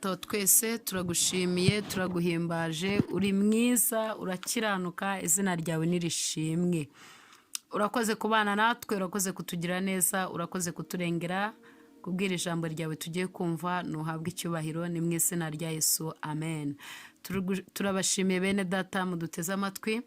data wa twese turagushimiye turaguhimbaje uri mwiza urakiranuka izina ryawe nirishimwe. Urakoze kubana natwe, urakoze kutugira neza, urakoze kuturengera. Kubwira ijambo ryawe tugiye kumva nuhabwe icyubahiro ni mu izina rya Yesu, amen. Turabashimiye bene data muduteze amatwi.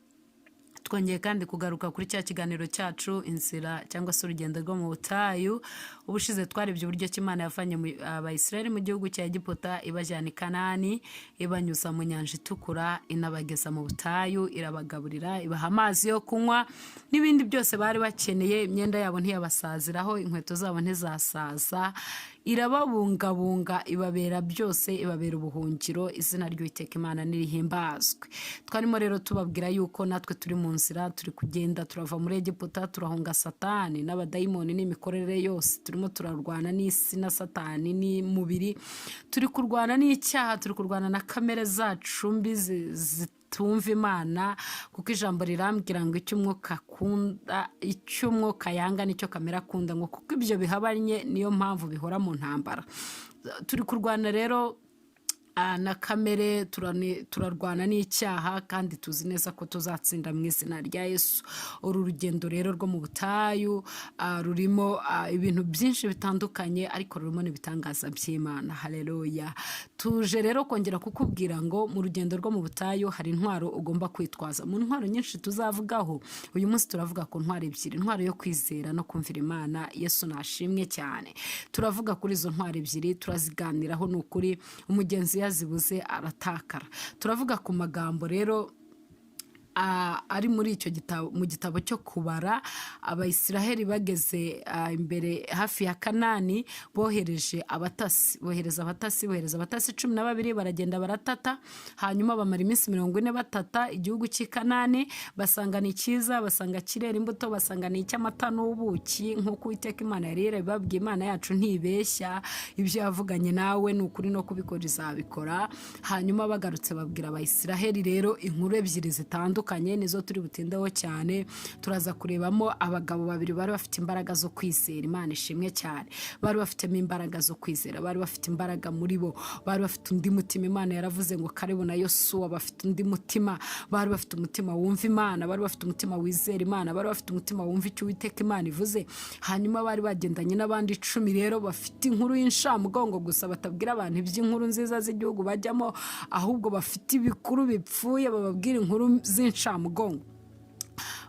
Twongeye kandi kugaruka kuri cya kiganiro cyacu inzira cyangwa se urugendo rwo mu butayu. Ubushize twarebye uburyo Imana yavanye Abayisiraheli mu gihugu cya Egiputa ibajyana i Kanani, ibanyuza mu nyanja itukura, inabageza mu butayu, irabagaburira, ibaha amazi yo kunywa n'ibindi byose bari bakeneye. Imyenda yabo ntiyabasaziraho, inkweto zabo ntizasaza, irababungabunga, ibabera byose, ibabera ubuhungiro. Izina ry'Uwiteka Imana nirihimbazwe. Twarimo rero tubabwira yuko natwe turi mu nzira, turi kugenda turava muri Egiputa, turahunga Satani n'abadayimoni n'imikorere yose. Turimo turarwana n'isi na Satani n'umubiri, turi kurwana n'icyaha, turi kurwana na kamere zacu mbi tumva Imana, kuko ijambo rirambwira ngo icyo umwuka akunda, icyo umwuka yanga nicyo kamera akunda, ngo kuko ibyo bihabanye niyo mpamvu bihora mu ntambara. Turi kurwana rero na kamere, turarwana n'icyaha, kandi tuzi neza ko tuzatsinda mu izina rya Yesu. Uru rugendo rero rwo mu butayu rurimo ibintu byinshi bitandukanye, ariko rurimo n'ibitangaza by'Imana. Haleluya. Tuje rero kongera kukubwira ngo mu rugendo rwo mu butayu hari intwaro ugomba kwitwaza. Mu ntwaro nyinshi tuzavugaho, uyu munsi turavuga ku ntwaro ebyiri: intwaro yo kwizera no kumvira Imana. Yesu nashimwe cyane. Turavuga kuri izo ntwaro ebyiri, turaziganiraho. Ni ukuri umugenzi yazibuze aratakara. Turavuga ku magambo rero ari muri icyo gitabo, mu gitabo cyo kubara. Abayisiraheli bageze imbere hafi ya Kanani, bohereza abatasi 12, baragenda baratata. Hanyuma bamara iminsi 40 batata igihugu cy'i Kanani, basanga ni cyiza, basanga kirera imbuto, basanga ni icy'amata n'ubuki, nk'uko Uwiteka Imana yari yarabibabwiye. Imana yacu ntibeshya, ibyo yavuganye nawe ni ukuri, no kubikora izabikora. Hanyuma bagarutse babwira Abayisiraheli rero inkuru ebyiri zitandukanye, nizo turi butindeho cyane. Turaza kurebamo abagabo babiri bari bafite imbaraga zo kwizera. Imana ishimwe cyane. Bari bafitemo imbaraga zo kwizera, bari bafite imbaraga muri bo, bari bafite undi mutima. Imana yaravuze ngo Kalebu na Yosuwa bafite undi mutima, bari bafite umutima wumva Imana, bari bafite umutima wizera Imana, bari bafite umutima wumva icyo Uwiteka Imana ivuze. Hanyuma bari bagendanye n'abandi 10 rero bafite inkuru y'inshamugongo gusa, batabwira abantu iby'inkuru nziza z'igihugu bajyamo, ahubwo bafite ibikuru bipfuye, bababwira inkuru z'inshamugongo.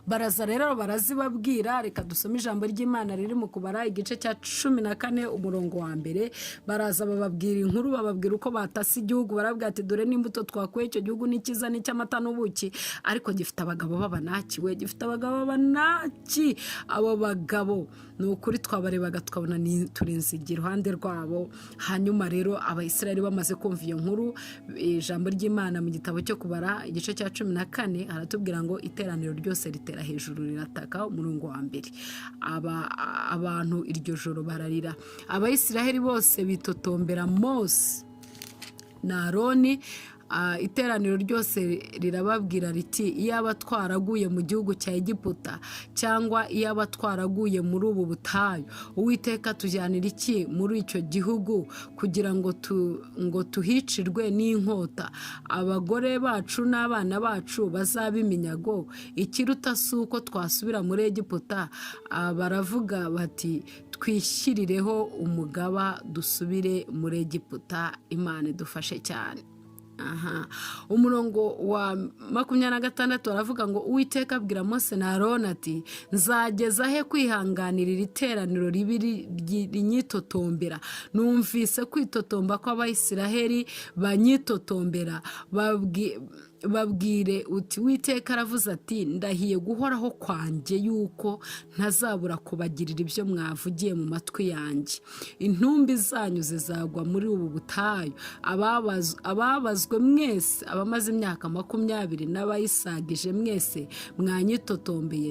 Baraza rero barazibabwira. Reka dusome ijambo ry'Imana riri mu Kubara igice cya 14 umurongo wa mbere. Baraza bababwira inkuru, bababwira uko batase igihugu. Barabwira ati dore n'imbuto twakuye, icyo gihugu ni cyiza, ni cy'amata n'ubuki, ariko gifite abagabo b'abanaki. Gifite abagabo b'abanaki. Abo bagabo ni ukuri twabarebaga tukabona turinzigira iruhande rwabo. Hanyuma rero Abayisiraheli bamaze kumva iyo nkuru, ijambo ry'Imana mu gitabo cyo Kubara igice cya 14 haratubwira ngo iteraniro ryose ritera hejuru rirataka. Umurongo wa mbere, abantu iryo joro bararira. Abayisiraheli bose bitotombera Mose na Aroni. Iteraniro ryose rirababwira riti iyaba twaraguye mu gihugu cya Egiputa, cyangwa iyaba twaraguye muri ubu butayu, Uwiteka tujyanira iki muri icyo gihugu kugira ngo tuhicirwe n'inkota? Abagore bacu n'abana bacu bazabe iminyago. Ikiruta si uko twasubira muri Egiputa. Baravuga bati twishyirireho umugaba dusubire muri Egiputa. Imana idufashe cyane. Umurongo wa 26 aravuga ngo Uwiteka abwira Mose na Aroni ati nzageza he kwihanganira iri teraniro rinyitotombera? Numvise kwitotomba kw'Abayisiraheli banyitotombera. Babwire uti Uwiteka aravuze ati ndahiye guhoraho kwanjye yuko ntazabura kubagirira ibyo mwavugiye mu matwi yanjye. Intumbi zanyu zizagwa muri ubu butayu. Ababazwe mwese, abamaze imyaka 20 n'abayisagije mwese mwanyitotombeye,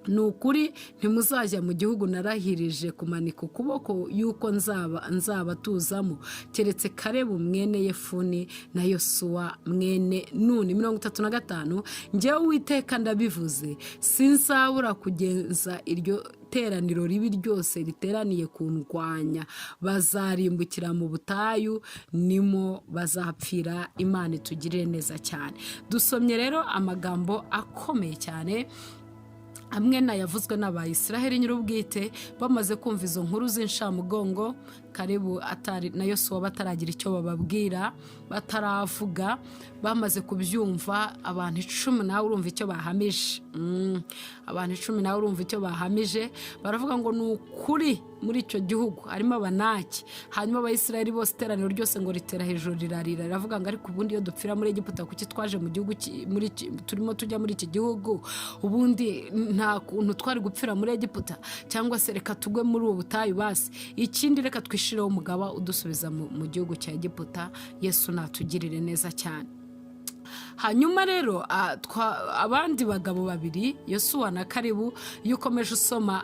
ni ukuri ntimuzajya mu gihugu narahirije kumanika ukuboko yuko nzaba tuzamo, keretse Kalebu mwene Yefuni na Yosuwa mwene Nuni. 35 njyewe Uwiteka ndabivuze, sinzabura kugenza iryo teraniro ribi ryose riteraniye kundwanya, bazarimbukira mu butayu, nimo bazapfira. Imana itugirire neza cyane. Dusomye rero amagambo akomeye cyane, amwe nayavuzwe n'Abayisiraheli nyir'ubwite bamaze kumva izo nkuru z'inshamugongo, Kalebu na Yosuwa bataragira icyo bababwira, bataravuga, bamaze kubyumva. Abantu 10 nawe urumva icyo bahamije, abantu 10 nawe urumva icyo bahamije. Baravuga ngo ni ukuri muri icyo gihugu harimo Abanaki. Hanyuma Abayisiraheli bose iteraniro ryose ngo ritera hejuru rirarira, riravuga ngo ariko ubundi iyo dupfira muri Egiputa kuki twaje mu gihugu turimo tujya muri iki gihugu? Ubundi nta kuntu twari gupfira muri Egiputa, cyangwa se reka tugwe muri ubu butayu basi. Ikindi reka twishireho umugaba udusubiza mu gihugu cya Egiputa. Yesu natugirire neza cyane. Hanyuma rero abandi bagabo babiri, Yosuwa na Kalebu, iyo ukomeje usoma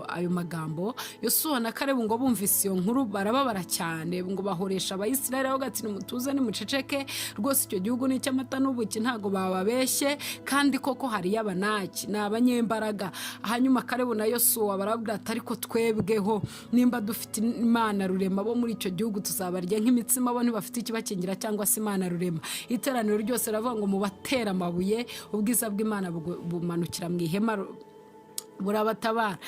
ayo magambo, Yosuwa na Kalebu ngo bumvise iyo nkuru barababara cyane, ngo bahoresha Abayisiraheli aho gati nimutuze nimuceceke, rwose icyo gihugu ni icy'amata n'ubuki, ntago bababeshye, kandi koko hari y'Abanaki ni abanyembaraga. Hanyuma Kalebu na Yosuwa barabwira ati ariko twebweho nimba dufite Imana rurema, bo muri icyo gihugu tuzabarya nk'imitsima, bo ntibafite ikibakingira cyangwa se Imana rurema. Iteraniro ryose ravuga ngo mubatera amabuye, ubwiza bw'Imana bumanukira mu ihema burabatabara.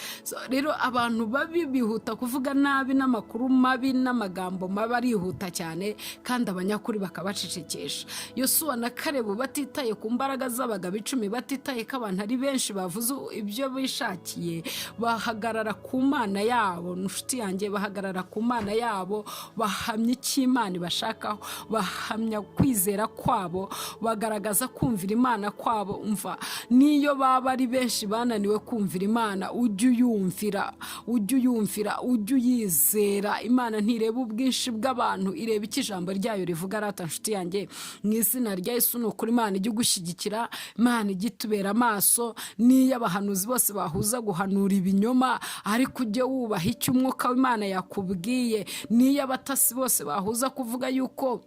Rero abantu babi bihuta kuvuga nabi n'amakuru mabi n'amagambo mabi, arihuta cyane, kandi abanyakuri bakabacecekesha. Yosuwa na Kalebu batitaye ku mbaraga z'abagabo 10, batitaye ko abantu ari benshi bavuze ibyo bishakiye, bahagarara ku Mana yabo. Nshuti yanjye, bahagarara ku Mana yabo, bahamya icyo Imana ibashakaho, bahamya kwizera kwabo, bagaragaza kumvira Imana kwabo. Umva, niyo baba ari benshi bananiwe kumvira Imana, ujye uyumvira, ujye uyizera. Imana ntireba ubwinshi bw'abantu, ireba icyo ijambo ryayo rivuga. Rata nshuti yanjye, mu izina rya Yesu ni ukuri Imana ijye gushyigikira, Imana ijye itubera amaso. Niyo abahanuzi bose bahuza guhanura ibinyoma, ariko ujye wubaha icyo umwuka w'Imana yakubwiye. Niyo abatasi bose bahuza kuvuga yuko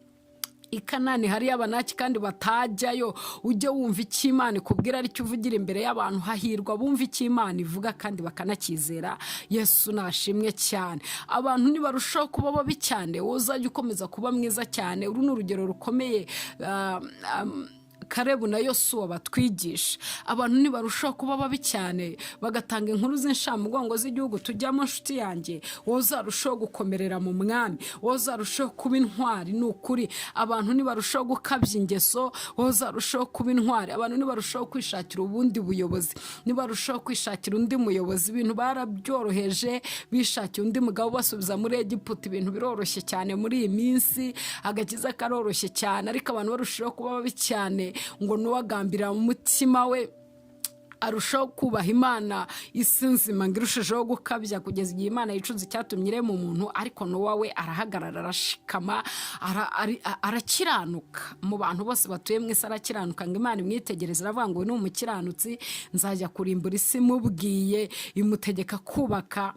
i Kanani hari Abanaki kandi batajyayo, ujye wumva icyo Imana ikubwira, aricyo uvugira imbere y'abantu. Hahirwa bumva icyo Imana ivuga kandi bakanakizera. Yesu nashimwe cyane. Abantu nibarushaho kuba babi cyane, wowe uzajya ukomeza kuba mwiza cyane. Uru ni urugero rukomeye Kalebu na Yosuwa batwigisha. Abantu nibarushaho kuba babi cyane, bagatanga inkuru z'inshamugongo z'igihugu tujyamo, nshuti yanjye, wowe uzarushaho gukomerera mu mwami, wowe uzarushaho kuba intwari. Ni ukuri, abantu nibarushaho gukabya ingeso, wowe uzarushaho kuba intwari. Abantu nibarushaho kwishakira ubundi buyobozi, nibarushaho kwishakira undi muyobozi. Ibintu barabyoroheje, bishakiye undi mugabo basubiza muri Egiputa. Ibintu biroroshye cyane muri iyi minsi, agakiza karoroshye cyane, ariko abantu barushaho kuba babi cyane, ngo nuwagambira mu mutima we arushaho kubaha Imana isi nzima, ngo irushejeho gukabya kugeza igihe Imana yicuza icyatumye irema umuntu. Ariko Nowa we arahagarara, arashikama, arakiranuka. Mu bantu bose batuye mu isi arakiranuka, ngo Imana imwitegereze, aravuga ngo ni umukiranutsi, nzajya kurimbura isi mubwiye. Imutegeka kubaka,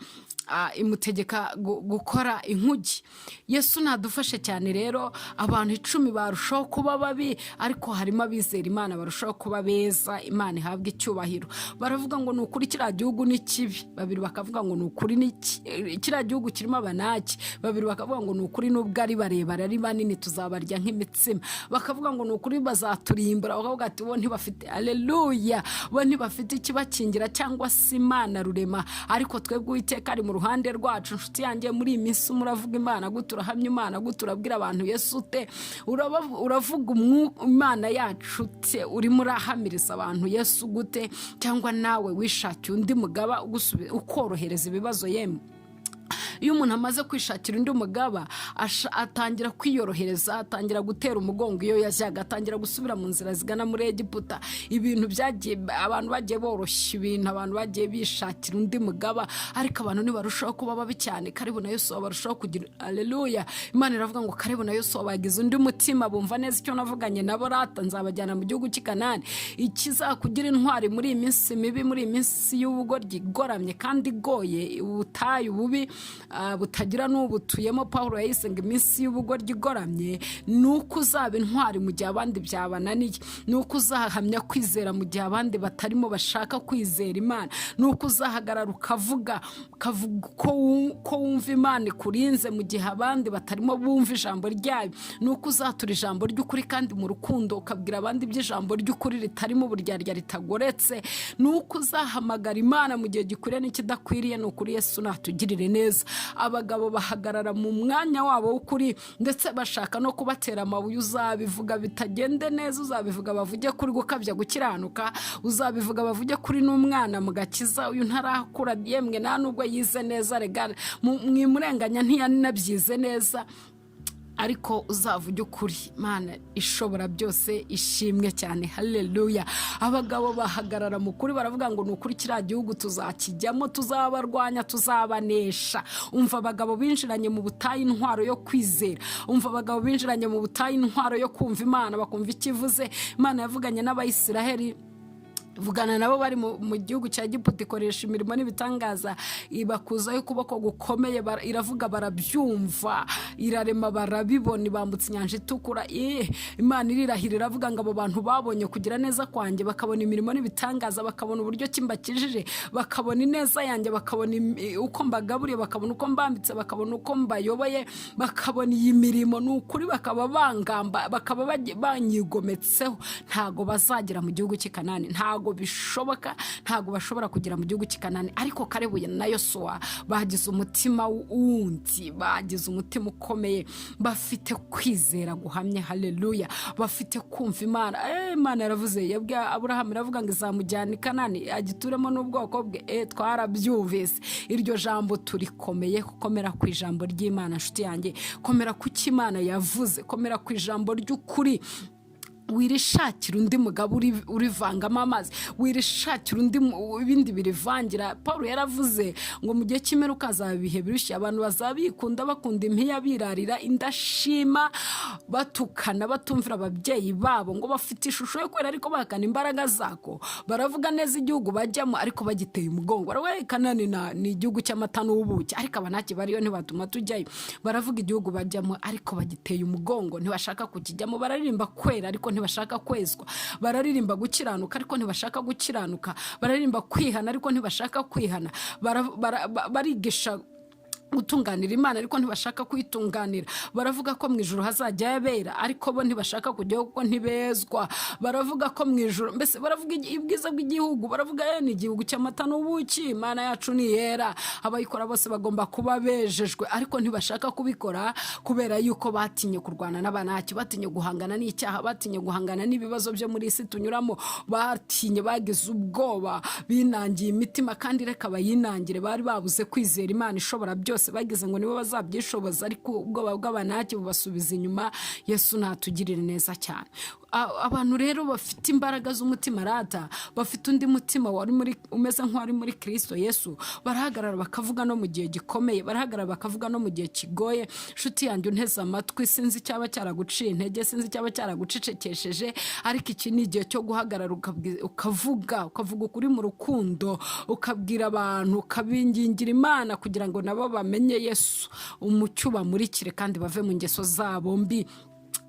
imutegeka gukora inkugi. Yesu nadufashe cyane. Rero abantu 10 barushaho kuba babi, ariko harimo abizera Imana barushaho kuba beza. Imana ihabwe icyubahiro. Baravuga ngo ni ukuri kiriya gihugu ni kibi, babiri bakavuga ngo ni ukuri kiriya gihugu kirimo Abanaki, babiri bakavuga ngo ni ukuri nubwo ari barebare ari banini tuzabarya nk'imitsima, bakavuga ngo ni ukuri bazaturimbura, bakavuga ati bo ntibafite, aleluya, bo ntibafite ikibakingira cyangwa se Imana rurema. Ariko twebwe Uwiteka ari mu ruhande rwacu. Nshuti yanjye, muri iyi minsi muravuga Imana gute? Urahamya Imana gute? Urabwira abantu Yesu ute? Uravuga Imana yacu te? Urimo urahamiriza abantu Yesu gute? Cyangwa nawe wishakiye undi mugaba ukorohereza ibibazo? Yemwe iyo umuntu amaze kwishakira undi mugaba atangira kwiyorohereza, atangira gutera umugongo iyo yajyaga, atangira gusubira mu nzira zigana muri Egiputa. Ibintu byagiye, abantu bagiye boroshya ibintu, abantu bagiye bishakira undi mugaba, ariko abantu ntibarushaho kuba babi cyane. Kalebu na Yosuwa barushaho kugira haleluya. Imana iravuga ngo Kalebu na Yosuwa bagize undi mutima, bumva neza icyo navuganye nabo, rata nzabajyana mu gihugu cy'i Kanani. Ikizakugira intwari muri iyi minsi mibi, muri iyi minsi y'ubugoryi igoramye kandi igoye, ubutayu bubi butagira n'ubutuyemo, Pawulo yahise ngo iminsi y'ubugoryi igoramye, nuko uzaba intwari mu gihe abandi byabananiye, nuko uzahamya kwizera mu gihe abandi batarimo bashaka kwizera Imana, nuko uzahagarara ukavuga ko wumva Imana ikurinze mu gihe abandi batarimo bumva ijambo ryayo, nuko uzatura ijambo ry'ukuri kandi mu rukundo, ukabwira abandi iby'ijambo ry'ukuri ritarimo uburyarya ritagoretse, nuko uzahamagara Imana mu gihe gikwiriye n'ikidakwiriye. Ni ukuri Yesu natugirire neza. Abagabo bahagarara mu mwanya wabo w'ukuri, ndetse bashaka no kubatera amabuye. Uzabivuga bitagende neza, uzabivuga bavuge kuri gukabya gukiranuka, uzabivuga bavuge kuri n'umwana mu gakiza, uyu ntarakura yemwe nta nubwo yize neza, rega mwimurenganya ntiyanabyize neza, ariko uzavuge ukuri. Imana ishobora byose ishimwe cyane, haleluya. Abagabo bahagarara mu kuri, baravuga ngo ni ukuri kiriya gihugu tuzakijyamo, tuzabarwanya, tuzabanesha. Umva abagabo binjiranye mu butayu intwaro yo kwizera, umva abagabo binjiranye mu butayu intwaro yo kumva Imana, bakumva ikivuze. Imana yavuganye n'Abayisiraheli, vugana nabo bari mu gihugu cya Egiputa, ikoresha imirimo n'ibitangaza, ibakuzaho ukuboko gukomeye, iravuga barabyumva, irarema barabibona, ibambutsa inyanja itukura. Imana irirahira iravuga ngo abo bantu babonye kugira neza kwanjye, bakabona imirimo n'ibitangaza, bakabona uburyo kimbakijije, bakabona ineza yanjye, bakabona uko mbagaburiye, bakabona uko mbambitse, bakabona uko mbayoboye, bakabona iyi mirimo, ni ukuri bakaba bangamba, bakaba banyigometseho, ntago bazagera mu gihugu cy'i Kanani, ntago bishoboka, ntago bashobora kugera mu gihugu cy'i Kanani. Ariko Kalebu na Yosuwa bagize umutima wundi, bagize umutima ukomeye, bafite kwizera guhamye, haleluya, bafite kumva Imana. Imana yaravuze, yabwiye Aburahamu iravuga ngo izamujyana i Kanani agituremo n'ubwoko bwe. Twarabyumvise iryo jambo, turikomeye. Komera ku ijambo ry'Imana nshuti yanjye, komera ku cyo Imana yavuze, komera ku ijambo ry'ukuri. Wirishakira undi mugabo urivangamo amazi, wirishakira undi ibindi birivangira. Paulo yaravuze ngo mu gihe cy'imperuka hazaba ibihe birushye, abantu bazabikunda, bakunda impiya, birarira, indashima, batukana, batumvira ababyeyi babo, ngo bafite ishusho yo kwera ariko bahakana imbaraga zako. Baravuga neza igihugu bajyamo ariko bagiteye umugongo. Kanani ni igihugu cy'amata n'ubuki, ariko abanaki bariyo ntibatuma tujyayo. Baravuga igihugu bajyamo ariko bagiteye umugongo, ntibashaka kukijyamo. Bararirimba kwera ariko ntibashaka kwezwa, bararirimba gukiranuka ariko ntibashaka gukiranuka, bararirimba kwihana ariko ntibashaka kwihana, barigisha gutunganira Imana ariko ntibashaka kuyitunganira. Baravuga ko mu ijuru hazajya abera ariko bo ntibashaka kujyaho kuko ntibezwa. Baravuga ko mu ijuru, mbese baravuga ibwiza bw'igihugu, baravuga ni igihugu cy'amata n'ubuki, Imana yacu ni yera, abayikora bose bagomba kuba bejejwe, ariko ntibashaka kubikora kubera yuko batinye kurwana n'abanaki, batinye guhangana n'icyaha, batinye guhangana n'ibibazo byo muri isi tunyuramo, batinye, bagize ubwoba, binangiye imitima. Kandi reka bayinangire, bari babuze kwizera Imana ishobora byose, bagize ngo nibo bazabyishoboza, ariko ubwoba bw'abanaki bubasubiza inyuma. Yesu natugirire neza cyane. Abantu rero bafite imbaraga z'umutima rata, bafite undi mutima umeze nk'uwari muri Kristo Yesu, barahagarara bakavuga no mu gihe gikomeye, barahagarara bakavuga no mu gihe kigoye. Nshuti yanjye unteze amatwi, sinzi cyaba cyaraguciye intege, sinzi cyaba cyaragucecekesheje, ariko iki ni igihe cyo guhagarara ukavuga ukuri mu rukundo, ukabwira abantu, ukabingingira Imana kugira ngo nabo bamenye Yesu, umucyo bamurikire kandi bave mu ngeso zabo mbi.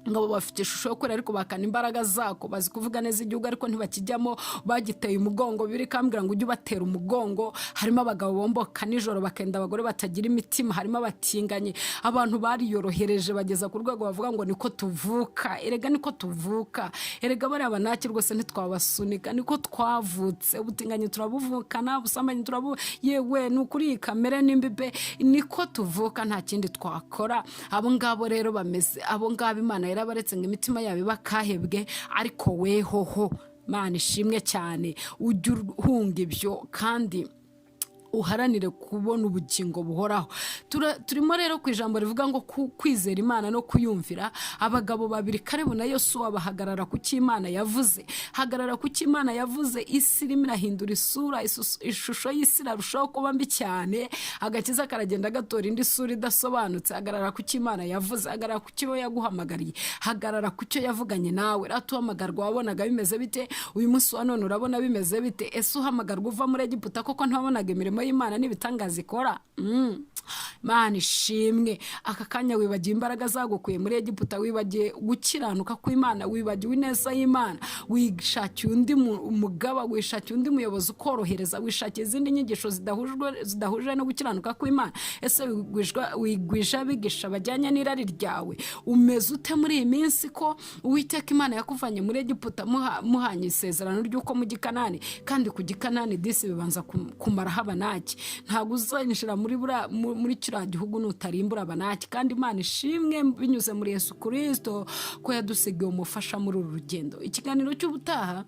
ngo bafite ishusho yo kwera ariko bakana imbaraga zako, bazi kuvuga neza igihugu ariko ntibakijyamo, bagiteye umugongo. Biri kambwira ngo ujye ubatera umugongo. Harimo abagabo bomboka nijoro bakenda abagore batagira imitima, harimo abatinganye, abantu bariyorohereje bageza ku rwego bavuga ngo niko tuvuka. Erega niko tuvuka, erega bari abanaki rwose ntitwabasunika, niko twavutse. Ubutinganye turabuvukana, ubusambanyi yewe n'ukuri kamere n'imbibe, niko tuvuka, nta kindi twakora. Abo ngabo rero bameze, abo ngabo Imana yarabaretse ngo imitima yabo bakahebwe, ariko wehoho Mana ishimwe cyane, ujye uhunga ibyo kandi uharanire kubona ubugingo buhoraho. Turimo rero ku ijambo rivuga ngo kwizera Imana no kuyumvira. Abagabo babiri Kalebu na Yosuwa bahagarara ku cyo Imana yavuze. Hagarara ku cyo Imana yavuze, isi irimo irahindura isura, ishusho y'isi irarushaho kuba mbi cyane, agakiza karagenda gatora indi sura idasobanutse. Hagarara ku cyo Imana yavuze, hagarara ku cyo yaguhamagariye, hagarara ku cyo yavuganye nawe. Ratuhamagarwa wabonaga bimeze bite? Uyu munsi wa none urabona bimeze bite? Ese uhamagarwa uva muri Egiputa koko ntiwabonaga imirimo y'Imana n'ibitangaza ikora? Mana ishimwe. Aka kanya wibagiwe imbaraga zagukuye muri Egiputa, wibagiwe gukiranuka kw'Imana, wibagiwe ineza y'Imana, wishakiye undi mugaba, wishakiye undi muyobozi ukorohereza, wishakiye izindi nyigisho zidahuje no gukiranuka kw'Imana. Ese wigwisha abigisha bajyanye n'irari ryawe? Umeze ute muri iyi minsi ko Uwiteka Imana yakuvanye muri Egiputa muhanye isezerano ry'uko mu Gikanani, kandi ku Gikanani disi bibanza kumaraho Abanaki? Ntabwo uzanjira muri kiriya gihugu nutarimbura Abanaki. Kandi Imana ishimwe binyuze muri Yesu Kristo ko yadusigiye umufasha muri uru rugendo. Ikiganiro cy'ubutaha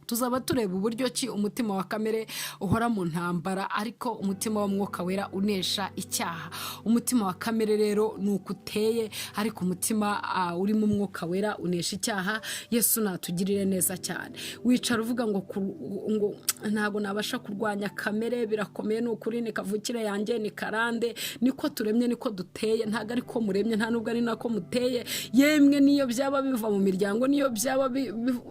tuzaba tureba uburyo ki umutima wa kamere uhora mu ntambara, ariko umutima w'Umwuka Wera unesha icyaha. Umutima wa kamere rero nuko uteye, ariko umutima uri mu Mwuka Wera unesha icyaha. Yesu natugirire neza cyane. Wicara uvuga ngo ntago nabasha kurwanya kamere, birakomeye, n'ukuri ni kavukire yanjye, ni karande, niko turemye, niko duteye. Ntago ariko muremye, nta nubwo ari nako muteye. Yemwe niyo byaba biva mu miryango, niyo byaba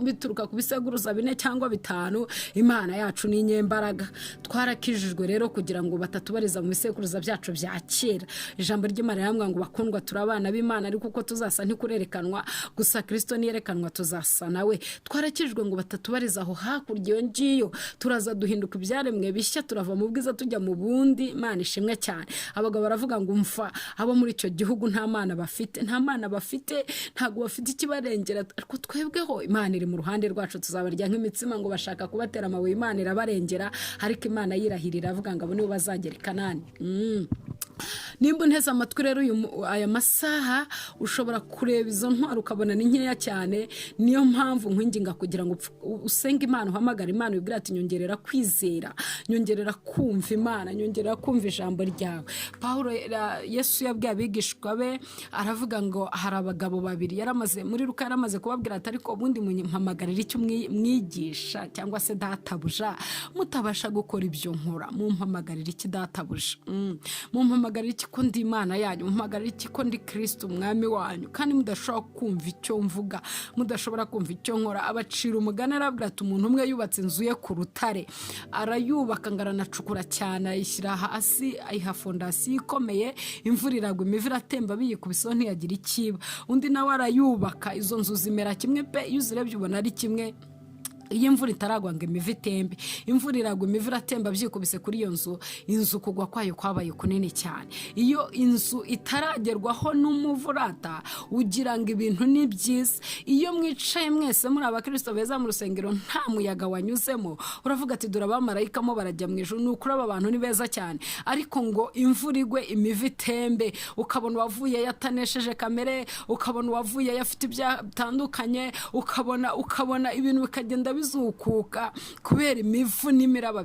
bituruka ku biseguruza 4 cyangwa 5, Imana yacu ni inyembaraga. Twarakijijwe rero kugira ngo batatubariza mu bisekuruza byacu bya kera. Ijambo ry'Imana riramubwira ngo bakundwa turabana b'Imana, ariko uko tuzasa ntikurerekanwa, gusa Kristo niyerekanwa tuzasa nawe. Twarakijijwe ngo batatubariza aho hakurya iyo ngiyo, turaza duhinduka ibyaremwe bishya, turava mu bwiza tujya mu bundi. Imana ishimwe cyane. Abagabo baravuga ngo umfa abo muri icyo gihugu nta mana bafite, ntago bafite ikibarengera, ariko twebweho Imana iri mu ruhande rwacu. Tuzabarya nk'imitsima ngo bashaka kubatera amabuye, Imana irabarengera, ariko Imana yirahirira avuga ngo abo nibo bazagera i Kanani. Nimba unteze amatwi rero aya masaha, ushobora kureba izo ntwaro ukabona ni nkeya cyane. Niyo mpamvu nkwinginga kugira ngo usenge Imana, uhamagara Imana, wibwira ati nyongerera kwizera, nyongerera kumva Imana, nyongerera kumva ijambo ryawe. Yesu yabwiye abigishwa be, aravuga ngo hari abagabo babiri muri Luka yaramaze kubabwira ati ariko ubundi mumpamagarira icyo mwigisha cyangwa se databuja, mutabasha gukora ibyo nkora, mumpamagarira iki databuja? Mumpamagarira iki ko ndi Imana yanyu? Mumpamagarira iki ko ndi Kristo umwami wanyu? Kandi mudashobora kumva icyo mvuga, mudashobora kumva icyo nkora. Abacira umugani arabwira ati umuntu umwe yubatse inzu ye ku rutare, arayubaka ngo aranacukura cyane, ayishyira hasi, ayiha fondasiyo ikomeye, imvura iragwa, imivu iratemba, biyikubiseho ntiyagira ikiba. Undi nawe arayubaka, izo nzu zimera kimwe pe, iyo uzirebye ubona ari kimwe. Iyo imvura itaragwa ngo imivu itembe, imvura iragwa, imivu iratemba, byikubise kuri iyo nzu, inzu kugwa kwayo kwabaye kunini cyane. Iyo inzu itaragerwaho n'umuvurata, ugira ngo ibintu ni byiza. Iyo mwicaye mwese muri abakristo beza mu rusengero, nta muyaga wanyuzemo, uravuga ati dore abamarayika mo barajya mu ijuru, n'ukuri aba bantu ni beza cyane. Ariko ngo imvura igwe, imivu itembe, ukabona uwavuye yatanesheje kamere, ukabona uwavuye yafite ibyatandukanye, ukabona ibintu bikagenda bizukuka kubera imivu n'imiraba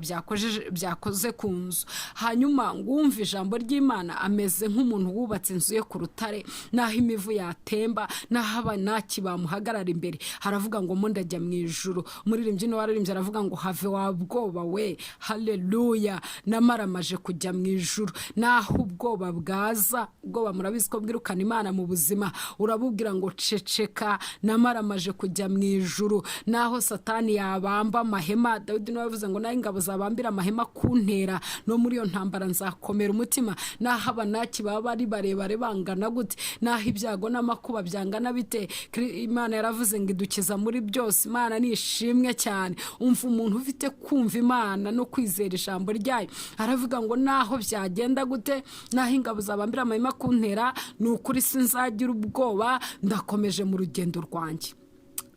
byakoze ku nzu. Hanyuma ngumva ijambo ry'Imana, ameze nk'umuntu wubatse inzu ye ku rutare, naho imivu yatemba, naho Abanaki bamuhagarara imbere, haravuga ngo ndajya mu ijuru. Umuririmbyi waririmbye aravuga ngo have wabwoba we, haleluya, namaramaje kujya mu ijuru. Naho ubwoba bwaza, ubwoba murabizi ko bwirukana Imana mu buzima, urabubwira ngo ceceka, namaramaje kujya mu ijuru. Naho Satani yabamba amahema, Dawidi nawe yavuze ngo naho ingabo zabambira amahema kuntera, no muri iyo ntambara nzakomera umutima. Naho Abanaki baba bari barebare bangana gute, naho ibyago n'amakuba byangana bite, Imana yaravuze ngo idukiza muri byose. Imana ni ishimwe cyane. Umva umuntu ufite kumva Imana no kwizera ijambo ryayo, aravuga ngo naho byagenda gute, naho ingabo zabambira amahema kuntera, n'ukuri sinzagira ubwoba, ndakomeje mu rugendo rwanjye.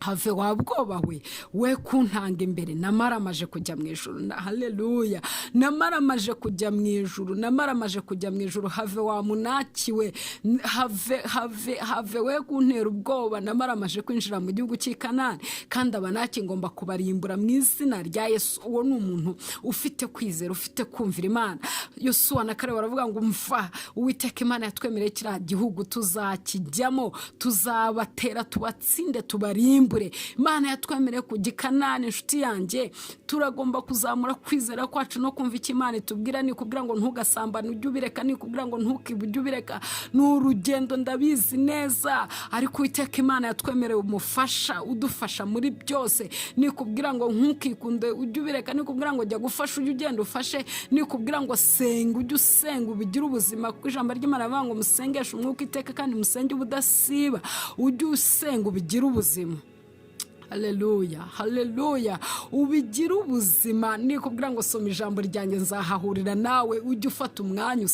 have wabwoba we kuntanga imbere namaramaje kujya mu ijuru. Haleluya, namaramaje kujya mu ijuru, namaramaje kujya mu ijuru. Have wamunakiwe, have we kuntera ubwoba, namaramaje kwinjira mu gihugu cy'i Kanani kandi abanaki ngomba kubarimbura mu izina rya Yesu. Uwo ni umuntu ufite kwizera, ufite kumvira Imana. Yosuwa na Kalebu baravuga ngo umva, Uwiteka Imana yatwemereye kiriya gihugu tuzakijyamo, tuzabatera tubatsinde tubarimbure. Imana yatwemereye kujya i Kanani. Inshuti yanjye, turagomba kuzamura kwizera kwacu no kumva icyo Imana itubwira. Ni kubwira ngo ntugasambane ujye ubireka, ni kubwira ngo ntukibe ujye ubireka. Ni urugendo ndabizi neza, ariko Uwiteka Imana yatwemereye umufasha udufasha muri byose. Ni kubwira ngo ntukikunde ujye ubireka, ni kubwira ngo jya gufasha ujye ugenda ufashe, ni kubwira ngo senga ujye usenga ubigire ubuzima, kuko ijambo ry'Imana rivuga ngo musengeshe umwuka iteka kandi musenge ubudasiba. Ujye usenga ubigire ubuzima. Haleluya, haleluya, ubigira ubuzima. Ni kubwira ngo soma ijambo ryanjye nzahahurira nawe, ujye ufata umwanya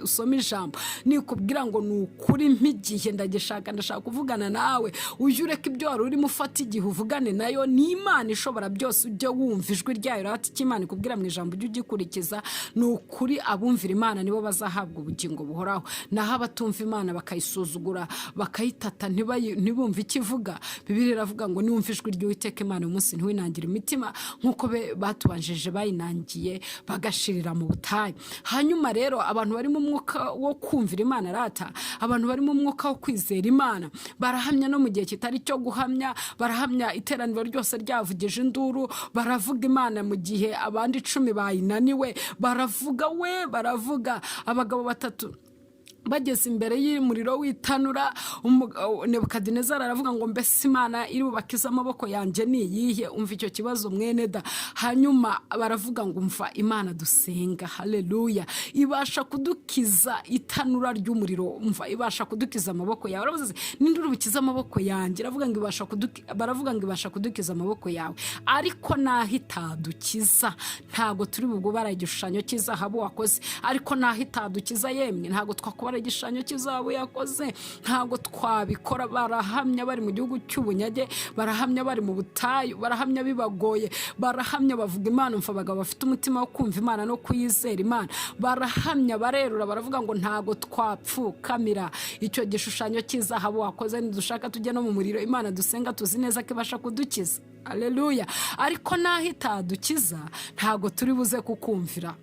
usome ijambo. Ni kubwira ngo nukuri mpigihe ndashaka kuvugana nawe, ujye ureka ibyo wari urimo ufata igihe uvugane nayo. Ni Imana ishobora byose, ujye wumva ijwi ryayo rati cy'Imana ikubwira mu ijambo ujye ugikurikiza. Nukuri abumvira Imana nibo bazahabwa ubugingo buhoraho, naho abatumva Imana bakayisuzugura bakayitata ntibumve ikivuga. Bibiliya iravuga ngo niwumva ijwi ry'Uwiteka Imana umunsi ntiwinangire imitima nk'uko batubanjije bayinangiye bagashirira mu butayu. Hanyuma rero abantu bari mu mwuka wo kumvira Imana rata, abantu bari mu mwuka wo kwizera Imana barahamya no mu gihe kitari cyo guhamya. Barahamya iteraniro ryose ryavugije induru, baravuga Imana mu gihe abandi 10 bayinaniwe. Baravuga abagabo 3 bageze imbere y'umuriro w'itanura. Nebukadinezari aravuga ngo mbese Imana iri bubakize amaboko yanjye ni iyihe? Umva icyo kibazo mwene da. Hanyuma baravuga ngo umva Imana dusenga, haleluya, ibasha kudukiza itanura ry'umuriro. Umva ibasha kudukiza amaboko yawe. Baravuze ninde urubukiza amaboko yanjye? Baravuga ngo ibasha kudukiza amaboko yawe, ariko naho itadukiza ntago turi bugubara igishushanyo cy'izahabu wakoze. Ariko naho itadukiza yemwe ntago twakubara igishushanyo cy'izahabu yakoze, ntago twabikora. Barahamya bari mu gihugu cy'ubunyage, barahamya bari mu butayu, barahamya bibagoye, barahamya bavuga Imana. Umva abagabo bafite umutima wo kumva Imana no kuyizera Imana, barahamya barerura, baravuga ngo ntago twapfukamira icyo gishushanyo cy'izahabu wakoze. Nidushaka tujye no mu muriro Imana dusenga tuzi neza ko ibasha kudukiza. Haleluya, ariko naho itadukiza ntago turi buze kukumvira.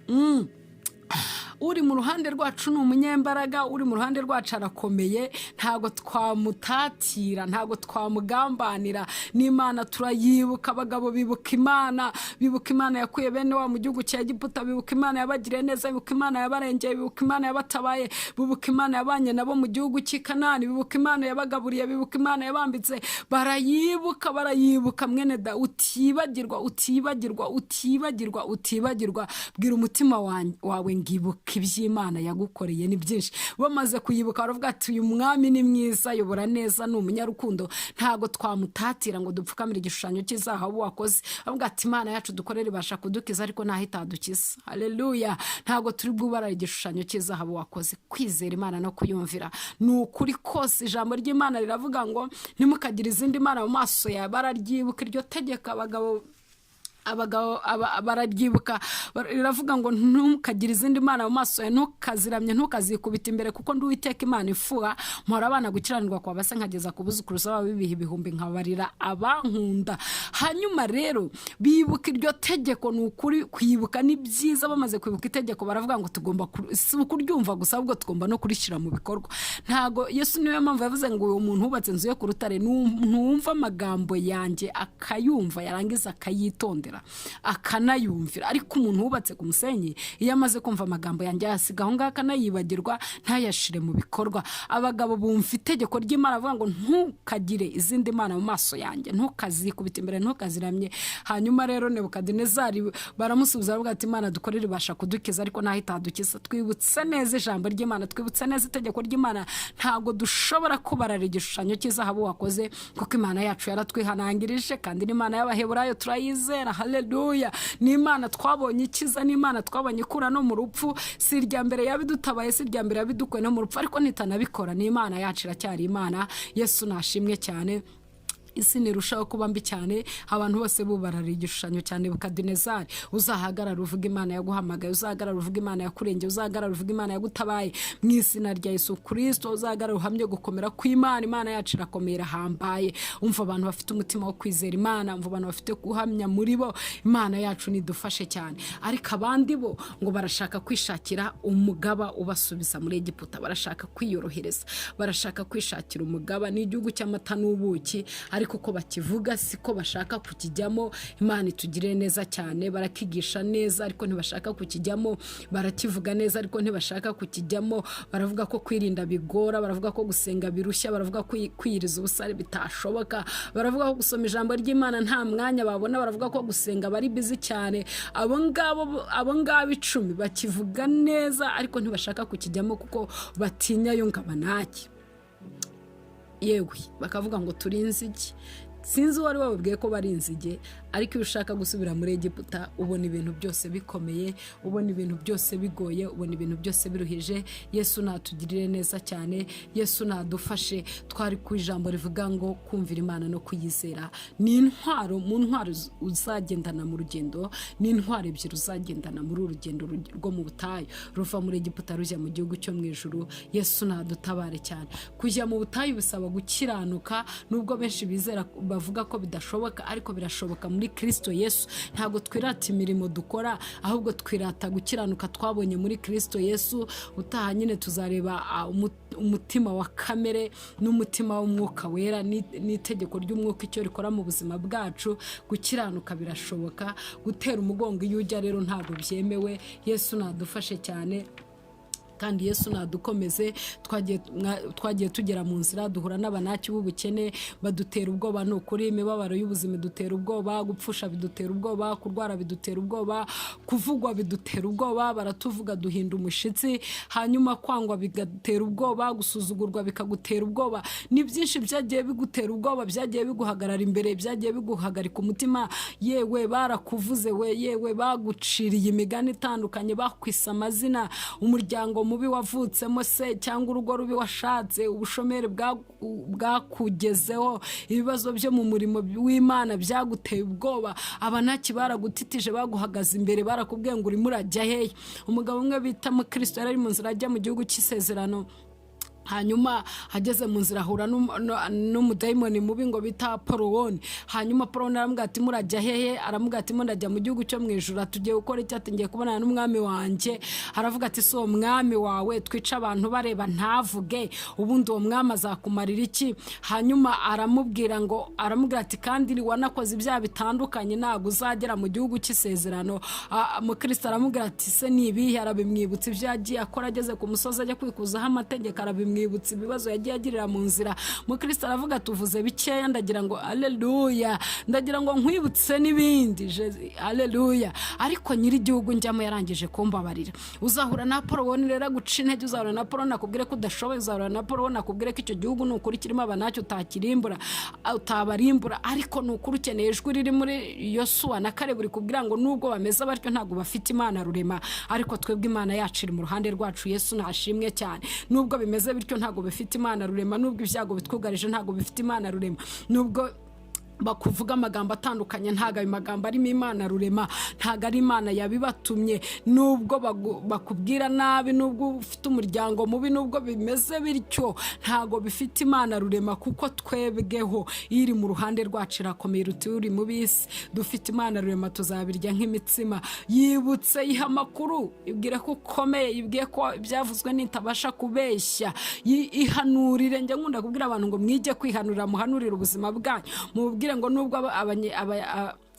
Uri mu ruhande rwacu ni umunyembaraga, uri mu ruhande rwacu arakomeye. Ntago twamutatira, ntago twamugambanira. N'Imana turayibuka. Abagabo bibuka Imana, bibuka Imana yakuye bene wa mu gihugu cya Egiputa, bibuka Imana yabagiriye neza, bibuka Imana yabarengeye, bibuka Imana yabatabaye, bibuka Imana yabanye nabo mu gihugu cy'i Kanani, bibuka Imana yabagaburiye, bibuka Imana yabambitse. Barayibuka mwene da. Utibagirwa. Bwira umutima wawe ngibuka iby'Imana yagukoreye ni byinshi. Bamaze kuyibuka baravuga ati uyu mwami ni mwiza, yobora neza, ni umunyarukundo. Ntago twamutatira ngo dupfukamire igishushanyo cy'izahabu wakoze. Bavuga ati Imana yacu dukorera ibasha kudukiza, ariko naho itadukiza. Haleluya, ntago turi bwubara igishushanyo cy'izahabu wakoze. Kwizera Imana no kuyumvira ni ukuri kose. Ijambo ry'Imana riravuga ngo ntimukagire izindi mana mu maso yawe. Bararyibuka iryo tegeko abagabo barabyibuka. Riravuga ngo ntukagire izindi mana mu maso yawe, ntukaziramye, ntukazikubita imbere, kuko ndi Uwiteka Imana ifuha mpora abana gukiranirwa kwa base nkageza ku buzukuruza babo ibihe ibihumbi nkabarira abankunda. Hanyuma rero bibuka iryo tegeko. Ni ukuri kwibuka ni byiza. Bamaze kwibuka itegeko baravuga ngo tugomba kuryumva gusa, ahubwo tugomba no kurishyira mu bikorwa. Ntago Yesu niwe mpamvu yavuze ngo uwo muntu wubatse inzu yo ku rutare numva amagambo yanjye akayumva yarangiza akayitondera akanayumvira. Ariko umuntu wubatse ku musenyi iyo amaze kumva amagambo yanjye yasiga aho ngaho akanayibagirwa ntayashire mu bikorwa. Abagabo bumva itegeko ry'Imana bavuga ngo ntukagire izindi mana mu maso yanjye, ntukazikubita imbere, ntukaziramye. Hanyuma rero Nebukadinezari baramusubiza baravuga ati Imana dukorera ibasha kudukiza, ariko naho itadukiza. Twibutse neza ijambo ry'Imana, twibutse neza itegeko ry'Imana. Ntago dushobora kubarara igishushanyo cy'izahabu wakoze, kuko Imana yacu yaratwihanangirije, kandi n'Imana y'Abaheburayo turayizera. Haleluya, ni Imana twabonye ikiza, ni Imana twabonye ikura no mu rupfu. Si irya mbere yabidutabaye, si irya mbere yabidukuye no mu rupfu, ariko nitanabikora ni Imana yacu iracyari Imana. Yesu nashimwe cyane. isi nirushaho kuba mbi cyane, abantu bose bubarara igishushanyo cya Nebukadinezari. Uzahagarara uvuga Imana yaguhamagaye, uzahagarara uvuga Imana yakurengeye, uzahagarara uvuga Imana yagutabaye mu izina rya Yesu Kristo. Uzahagarara uhamye gukomera kw'Imana. Imana yacu irakomeye, irahambaye. Umva abantu bafite umutima wo kwizera Imana, umva abantu bafite guhamya muri bo. Imana yacu nidufashe cyane. Ariko abandi bo ngo barashaka kwishakira umugaba ubasubiza muri Egiputa, barashaka kwiyorohereza, barashaka kwishakira umugaba. Ni igihugu cy'amata n'ubuki, ariko uko bakivuga siko bashaka kukijyamo. Imana itugirire neza cyane. Barakigisha neza ariko ntibashaka kukijyamo, barakivuga neza ariko ntibashaka kukijyamo. Baravuga ko kwirinda bigora, baravuga ko gusenga birushya, baravuga ko kwiyiriza ubusare bitashoboka, baravuga ko gusoma ijambo ry'Imana nta mwanya babona, baravuga ko gusenga bari bizi cyane. Abo ngabo 10 bakivuga neza ariko ntibashaka kukijyamo kuko batinya yo ngabanaki. Yewe bakavuga ngo turinzi iki. Sinzi wari wababwiye ko bari inzige, ariko iyo ushaka gusubira muri Egiputa ubona ibintu byose bikomeye, ubona ibintu byose bigoye, ubona ibintu byose biruhije. Yesu natugirire neza cyane, Yesu nadufashe. Twari ku ijambo rivuga ngo kumvira Imana no kuyizera ni intwaro, mu ntwaro uzagendana mu rugendo, ni intwaro ebyiri uzagendana muri urugendo rwo mu butayu ruva muri Egiputa rujya mu gihugu cyo mu ijuru. Yesu nadutabare cyane. Kujya mu butayu bisaba gukiranuka, nubwo benshi bizera bavuga ko bidashoboka, ariko birashoboka muri Kristo Yesu. Ntabwo twirata imirimo dukora, ahubwo twirata gukiranuka twabonye muri Kristo Yesu. Utaha nyine tuzareba umutima wa kamere n'umutima w'umwuka wera n'itegeko ry'umwuka icyo rikora mu buzima bwacu. Gukiranuka birashoboka, gutera umugongo iyo ujya rero ntabwo byemewe. Yesu nadufashe cyane kandi Yesu nadukomeze. Twagiye tugera mu nzira duhura n'abanaki b'ubukene, badutera ubwoba. No kuri imibabaro y'ubuzima dutera ubwoba, gupfusha bidutera ubwoba, kurwara bidutera ubwoba, kuvugwa bidutera ubwoba, baratuvuga duhinda umushitsi, hanyuma kwangwa bigatera ubwoba, gusuzugurwa bikagutera ubwoba. Ni byinshi byagiye bigutera ubwoba, byagiye biguhagarara imbere, byagiye biguhagarika umutima. Yewe barakuvuze we, yewe baguciriye imigani itandukanye, bakwisa amazina, umuryango mubi wavutsemo se cyangwa urugo rubi washatse, ubushomeri bwakugezeho, ibibazo byo mu murimo w'Imana byaguteye ubwoba. Abanaki baragutitije, baguhagaze imbere, barakubwiye ngo urimo urajya hehe. Umugabo umwe bita mu Kristo yari mu nzira ajya mu gihugu cy'isezerano, hanyuma ageze mu nzira ahura n'umudayimoni mubi ngo bita Apoloni. Hanyuma Apoloni aramubwira ati murajya hehe? Aramubwira ati ndajya mu gihugu cyo mu ijuru. Tugiye gukora iki? Ati ngiye kubonana n'umwami wanjye. Aravuga ati so mwami wawe twica abantu bareba ntavuge, ubundi uwo mwami azakumarira iki? Hanyuma aramubwira ati kandi wanakoze ibyaha bitandukanye, ntabwo uzagera mu gihugu cy'isezerano. Mu Kristo aramubwira ati se nibihe? Arabimwibutsa ibyo yagiye akora, ageze ku musozi ajya kwikuzaho amategeko, arabimwibutsa ibibazo yagiye agirira mu nzira. Mu Kristo aravuga tuvuze bikeya, ndagira ngo haleluya, ndagira ngo nkwibutse n'ibindi. Haleluya. Ariko nyiri igihugu njyamo yarangije kumbabarira. Uzahura na Apoloni rero guca intege, uzahura na Apoloni akubwire ko udashoboye, uzahura na Apoloni akubwire ko icyo gihugu ni ukuri kirimo abanaki utabarimbura, ariko ni ukuri ukeneye ijwi riri muri Yosuwa na Kalebu rikubwira ngo nubwo bameze batyo ntabwo bafite Imana rurema, ariko twebwe Imana yacu iri mu ruhande rwacu. Yesu nashimwe cyane. Nubwo bimeze bityo ntabwo bifite Imana rurema, nubwo ibyago bitwugarije ntabwo bifite Imana rurema, nubwo bakuvuga amagambo atandukanye ntago ayo magambo arimo Imana rurema, ntago ari Imana yabibatumye. Nubwo bakubwira nabi, nubwo ufite umuryango mubi, nubwo bimeze bityo ntago bifite Imana rurema, kuko twebweho iri mu ruhande rwacu irakomeye ruti uri mu bisi. Dufite Imana rurema, tuzabirya nk'imitsima. Yibutse yiha amakuru, ibwire ko ukomeye, ibwiye ko byavuzwe nitabasha kubeshya. Ihanurire, njya nkunda kubwira abantu ngo mwige kwihanurira, muhanurire ubuzima bwanyu, mubwire ngo nubwo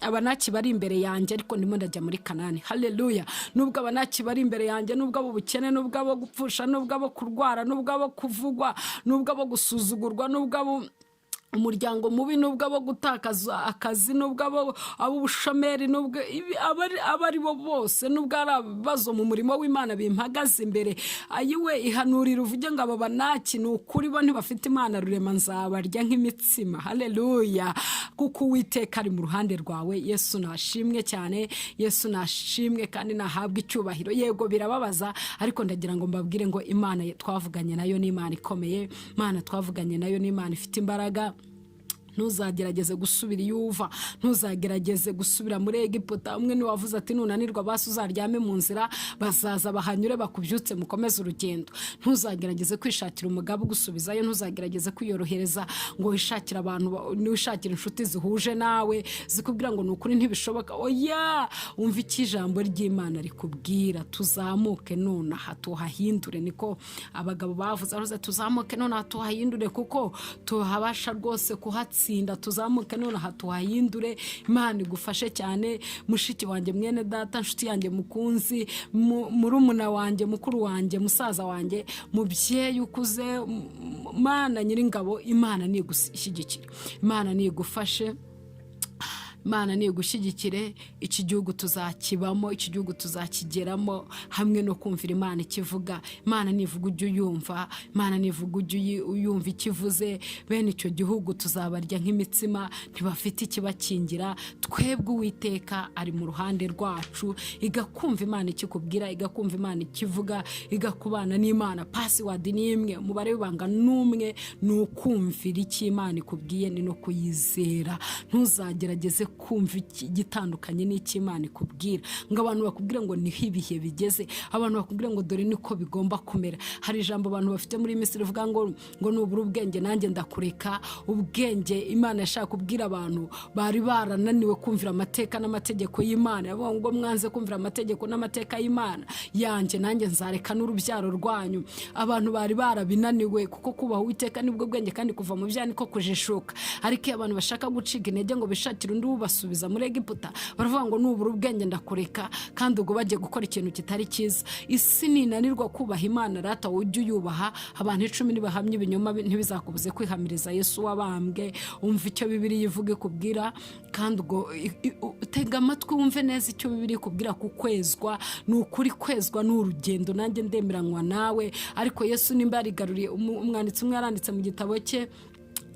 abanaki bari imbere yanjye ariko ndimo ndajya muri Kanani. Haleluya. Nubwo abanaki bari imbere yanjye, nubwo abo bukene, nubwo abo gupfusha, nubwo abo kurwara, nubwo abo kuvugwa, nubwo abo gusuzugurwa, nubwo abo umuryango mubi, nubwo abo gutakaza akazi, nubwo abo ubushomeri, nubwo abari bo bose, nubwo ari abazo mu murimo w'Imana bimpagaze imbere. Ayiwe ihanurira uvuge ngo aba banaki ni ukuri bo ntibafite Imana rurema, nzabarya nk'imitsima. Haleluya. Kuko Uwiteka ari mu ruhande rwawe. Yesu nashimwe cyane, Yesu nashimwe kandi nahabwa icyubahiro. Yego birababaza, ariko ndagira ngo mbabwire ngo Imana twavuganye nayo ni Imana ikomeye, Imana twavuganye nayo ni Imana ifite imbaraga, ntuzagerageze gusubira iyo uva, ntuzagerageze gusubira muri Egiputa. Umwe ni wavuze ati nunanirwa basi uzaryame mu nzira, bazaza bahanyure bakubyutse mukomeze urugendo. Ntuzagerageze kwishakira umugabo ugusubizayo, ntuzagerageze kwiyorohereza ngo wishakire abantu, wishakire inshuti zihuje nawe zikubwira ngo ni ukuri ntibishoboka. Oya, umva iki ijambo ry'Imana rikubwira. Tuzamuke nonaha tuhahindure, niko abagabo bavuze, tuzamuke nonaha tuhahindure kuko tuhabasha rwose kuhatsinda. Tuzamuke nonaha tuhahindure. Imana igufashe cyane mushiki wanjye, mwene data, nshuti yanjye mukunzi, murumuna wanjye, mukuru wanjye, musaza wanjye, mubyeyi ukuze. Mana Nyiringabo, Imana nigushyigikire, Imana nigufashe, Imana nigushyigikire. Iki gihugu tuzakibamo, iki gihugu tuzakigeramo hamwe no kumvira Imana ikivuga. Imana nivuga ujye uyumva, Imana nivuga ujye uyumva ikivuze. Bene icyo gihugu tuzabarya nk'imitsima, ntibafite ikibakingira. Twebwe Uwiteka ari mu ruhande rwacu, igakumva Imana ikikubwira, igakumva Imana ikivuga, igakubana n'Imana. Password ni imwe, umubare w'ibanga n'umwe, ni ukumvira icyo Imana ikubwiye, ni no kuyizera. Ntuzagerageze kumva igitandukanye n'Imana ikubwira, ngo abantu bakubwire ngo niho ibihe bigeze, abantu bakubwire ngo dore niko bigomba kumera. Hari ijambo abantu bafite muri Misiri rivuga ngo nubura ubwenge nanjye ndakureka. Ubwenge Imana yashaka kubwira abantu bari barananiwe kumvira amateka n'amategeko y'Imana, yavuga ngo mwanze kumvira amategeko n'amateka y'Imana yanjye, nanjye nzareka n'urubyaro rwanyu. Abantu bari barabinaniwe, kuko kubaha Uwiteka nibwo bwenge, kandi kuva mu byaha niko kujishuka. Ariko iyo abantu bashaka guciga intege ngo bishakire undi basubiza muri Egiputa, baravuga ngo nubura ubwenge ndakureka, kandi ubwo bagiye gukora ikintu kitari cyiza. Isi ninanirwa kubaha Imana, rata ujye uyubaha. Abantu 10 nibahamya ibinyoma ntibizakubuze kwihamiriza Yesu wabambwe. Umva icyo Bibiliya ivuga ikubwira, kandi ubwo tega amatwi wumve neza icyo Bibiliya ikubwira. Kukwezwa ni ukuri, kwezwa ni urugendo, nanjye ndemeranywa nawe. Ariko Yesu nimba yarigaruriye, umwanditsi umwe yaranditse mu gitabo cye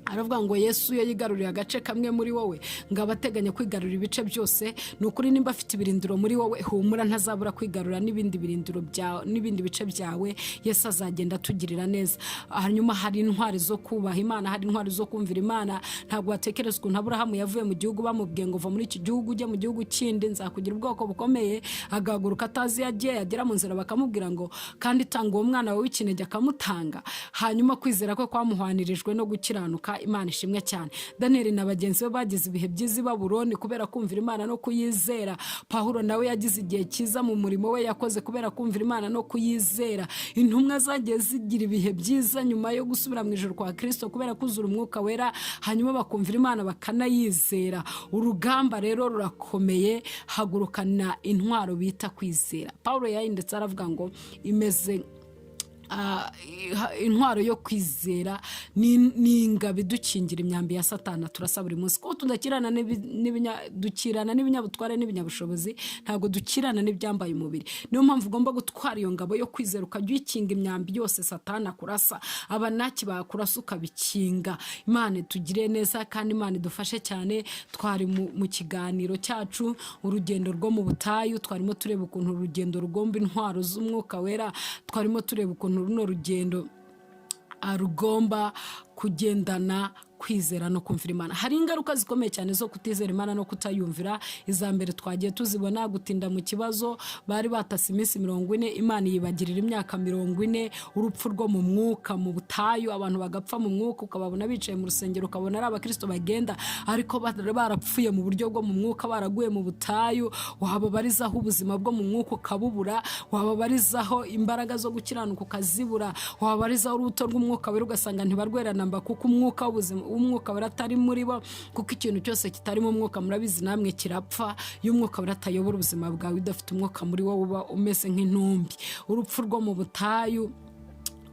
aravuga ngo Yesu yigaruriye agace kamwe muri wowe, ngo abateganya kwigarurira ibice byose. Ni ukuri nimba afite ibirindiro muri wowe, humura ntazabura kwigarura n'ibindi birindiro byawe, n'ibindi bice byawe. Yesu azagenda atugirira neza. Hanyuma hari intwari zo kubaha Imana, hari intwari zo kumvira Imana. Ntabwo watekereza ukuntu Aburahamu yavuye mu gihugu bamubwiye ngo va muri iki gihugu ujye mu gihugu kindi, nzakugira ubwoko bukomeye. Agahaguruka atazi yagiye, yagera mu nzira bakamubwira ngo kandi tanga uwo mwana wawe w'ikinege, akamutanga. Hanyuma kwizera kwe kwamuhwanirijwe no gukiranuka. Imana ishimwe cyane. Daniel na bagenzi be bagize ibihe byiza i Babuloni kubera kumvira Imana no kuyizera. Pawulo nawe yagize igihe cyiza mu murimo we yakoze kubera kumvira Imana no kuyizera. Intumwa zagiye zigira ibihe byiza nyuma yo gusubira mu ijuru kwa Kristo kubera kuzura Umwuka Wera, hanyuma bakumvira Imana bakanayizera. Urugamba rero rurakomeye, hagurukana intwaro bita kwizera. Pawulo yayindetse aravuga ngo imeze intwaro yo kwizera ni ingabo idukingira imyambi ya Satani turasa buri munsi. Ko tudakirana dukirana n'ibinyabutware n'ibinyabushobozi, ntabwo dukirana n'ibyambaye umubiri. Niyo mpamvu ugomba gutwara iyo ngabo yo kwizera, ukajya uyikinga imyambi yose Satani akurasa. Abanaki bakurasa ukabikinga. Imana tugire neza, kandi Imana idufashe cyane. Twari mu kiganiro cyacu urugendo rwo mu butayu, twarimo tureba ukuntu urugendo rugomba intwaro z'Umwuka Wera, twarimo tureba ukuntu runo rugendo rugomba kugendana kwizera no kumvira Imana. Hari ingaruka zikomeye cyane zo kutizera Imana no kutayumvira. Iza mbere twagiye tuzibona: gutinda mu kibazo. Bari batase iminsi 40, Imana yibagirira imyaka 40. Urupfu rwo mu mwuka mu butayu, abantu bagapfa mu mwuka, ukababona bicaye mu rusengero, ukabona ari abakristo bagenda, ariko barapfuye mu buryo bwo mu mwuka, baraguye mu butayu. Wababarizaho ubuzima bwo mu mwuka ukabubura, wababarizaho imbaraga zo gukiranuka ukazibura, wababarizaho urubuto rw'Umwuka Wera ugasanga ntibarwerana mba, kuko umwuka w'ubuzima Umwuka Wera atari muri bo. Kuko ikintu cyose kitari mu mwuka, murabizi namwe, kirapfa. Iyo Umwuka Wera atayobora ubuzima bwawe, udafite umwuka muri wowe, uba umeze nk'intumbi. Urupfu rwo mu butayu,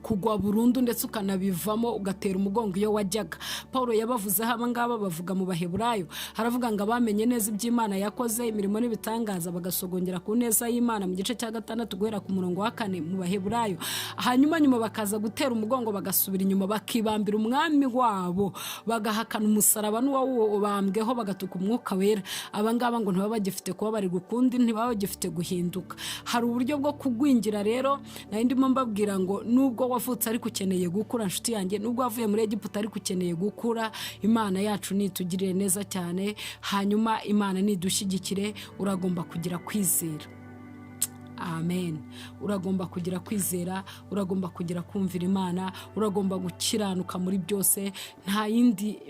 kugwa burundu ndetse ukanabivamo, ugatera umugongo iyo wajyaga. Paulo yabavuzeho abangaba, bavuga mu Baheburayo, haravuga ngo abamenye neza iby'Imana yakoze, imirimo n'ibitangaza, bagasogongera ku neza y'Imana, mu gice cya 6 guhera ku murongo wa 4 mu Baheburayo. Hanyuma bakaza gutera umugongo, bagasubira inyuma, bakibambira umwami wabo, bagahakana umusaraba n'uwo bambweho, bagatuka Umwuka Wera. Abangaba ngo ntibaba bagifite kuba bari gukundi, ntibaba bagifite guhinduka. Hari uburyo bwo kugwingira rero, nari ndimo mbabwira ngo nubwo wavutse ariko ukeneye gukura nshuti yanjye, nubwo wavuye muri Egiputa ariko ukeneye gukura, Imana yacu nitugirire neza cyane, hanyuma Imana nidushyigikire. Uragomba kugira kwizera. Amen. Uragomba kugira kwizera, uragomba kugira kumvira Imana, uragomba gukiranuka muri byose.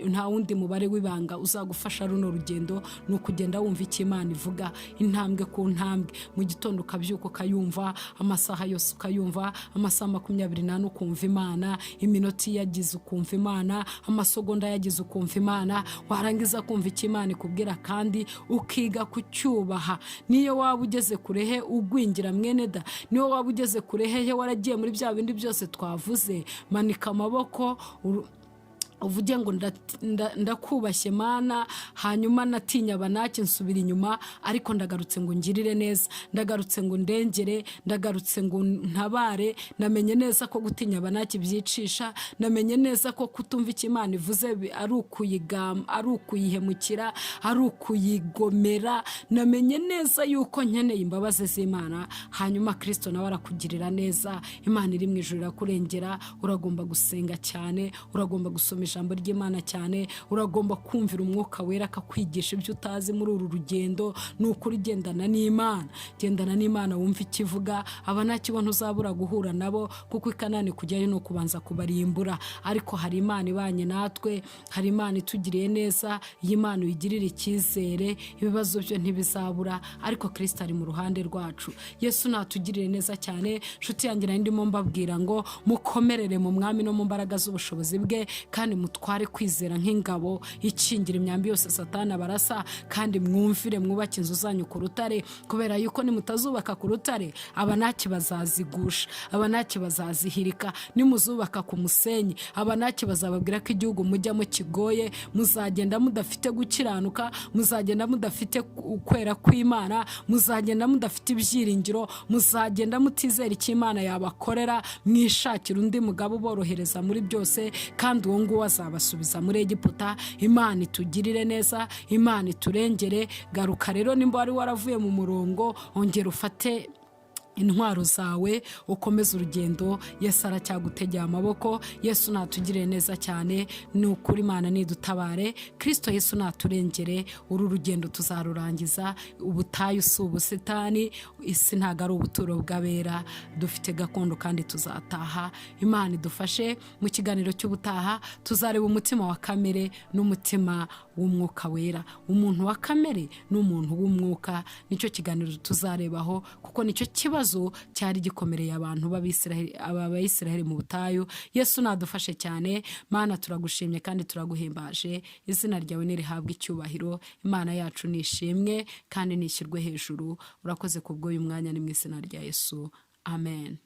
Nta wundi mubare w'ibanga uzagufasha runo rugendo, ni ukugenda wumva icyo Imana ivuga intambwe ku ntambwe. Mu gitondo ukabyuka ukayumva, amasaha yose ukayumva, amasaha 24 ukumva Imana, iminota yagize ukumva Imana, amasegonda yagize ukumva Imana, warangiza kumva icyo Imana ikubwira kandi ukiga kucyubaha. Niyo waba ugeze kurehe ugwingira mwene da, niyo waba ugeze kure hehe waragiye muri bya bindi byose twavuze, manika amaboko uvuge ngo ndakubashye Mana, hanyuma natinya Abanaki nsubira inyuma, ariko ndagarutse ngo ngirire neza, ndagarutse ngo ndengere, ndagarutse ngo ntabare. Namenye neza ko gutinya Abanaki byicisha, namenye neza ko kutumva icyo Imana ivuze ari ukuyihemukira, ari ukuyigomera. Namenye neza yuko nkeneye imbabazi z'Imana, hanyuma Kristo nawe arakugirira neza. Imana iri mu ijuru irakurengera. Uragomba gusenga cyane, uragomba gusoma ijambo ry'Imana cyane, uragomba kumvira Umwuka Wera akakwigisha ibyo utazi muri uru rugendo. Ni ukuri gendana n'Imana, gendana n'Imana, wumva ikivuga. Abanaki bo ntuzabura guhura nabo, kuko i Kanani kujyayo no kubanza kubarimbura, ariko hari Imana ibanye natwe, hari Imana itugiriye neza. Iyi Imana uyigirira icyizere, ibibazo byo ntibizabura, ariko Kristo ari mu ruhande rwacu. Yesu natugirire neza cyane. Nshuti yanjye nari ndimo mbabwira ngo mukomerere mu Mwami no mu mbaraga z'ubushobozi bwe, kandi mutware kwizera nk'ingabo ikingira imyambi yose Satani abarasa, kandi mwumvire mwubake inzu zanyu ku rutare, kubera yuko nimutazubaka ku rutare Abanaki bazazigusha, Abanaki bazazihirika. Nimuzubaka ku musenyi Abanaki bazababwira ko igihugu mujyamo kigoye, muzagenda mudafite gukiranuka, muzagenda mudafite kwera kw'Imana, muzagenda mudafite ibyiringiro, muzagenda mutizera icyo Imana yabakorera, mwishakira undi mugabo uborohereza muri byose, kandi uwo nguwo azabasubiza muri Egiputa. Imana itugirire neza, Imana iturengere. Garuka rero, nimba wari waravuye mu murongo, ongera ufate intwaro zawe ukomeza urugendo. Yesu aracyagutegeye amaboko. Yesu natugirire neza cyane. Ni ukuri Imana nidutabare, Kristo Yesu naturengere. Uru rugendo tuzarurangiza. Ubutayu si ubusitani, isi ntago ari ubuturo bw'abera, dufite gakondo kandi tuzataha. Imana idufashe. Mu kiganiro cy'ubutaha tuzareba umutima wa kamere n'umutima w'Umwuka Wera. Umuntu wa kamere n'umuntu w'umwuka, nicyo kiganiro tuzarebaho, kuko nicyo kibazo cyari gikomereye abantu b'Abisiraheli mu butayu. Yesu nadufashe cyane. Mana turagushimye kandi turaguhimbaje, izina ryawe nirihabwe icyubahiro. Imana yacu nishimwe kandi nishyirwe hejuru. Urakoze kubw'uyu mwanya, ni mu izina rya Yesu, amen.